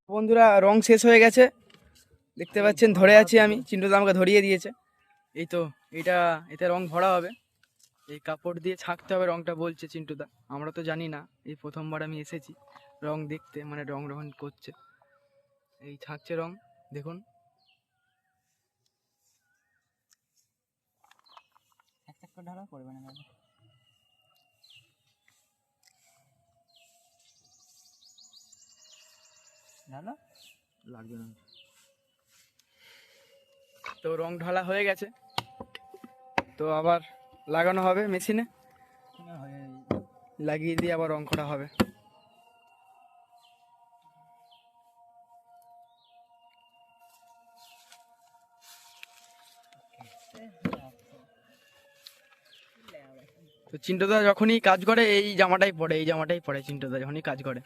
বন্ধুরা রং শেষ হয়ে গেছে, দেখতে পাচ্ছেন ধরে আছি আমি, চিন্টুদা আমাকে ধরিয়ে দিয়েছে। এই তো এতে রং ভরা হবে, এই কাপড় দিয়ে ছাঁকতে হবে রংটা বলছে চিন্টুদা। আমরা তো জানি না, এই প্রথমবার আমি এসেছি রং দেখতে, মানে রং রং করছে, এই ছাঁকছে রং, দেখুন। ঢালা করবে না, ঢালা লাগবে না। তো রং ঢালা হয়ে গেছে, তো আবার লাগানো হবে মেশিনে, লাগিয়ে দিয়ে আবার রং করা হবে। তো চিন্টুদা যখনই কাজ করে এই জামাটাই পরে চিন্টুদা যখনই কাজ করে।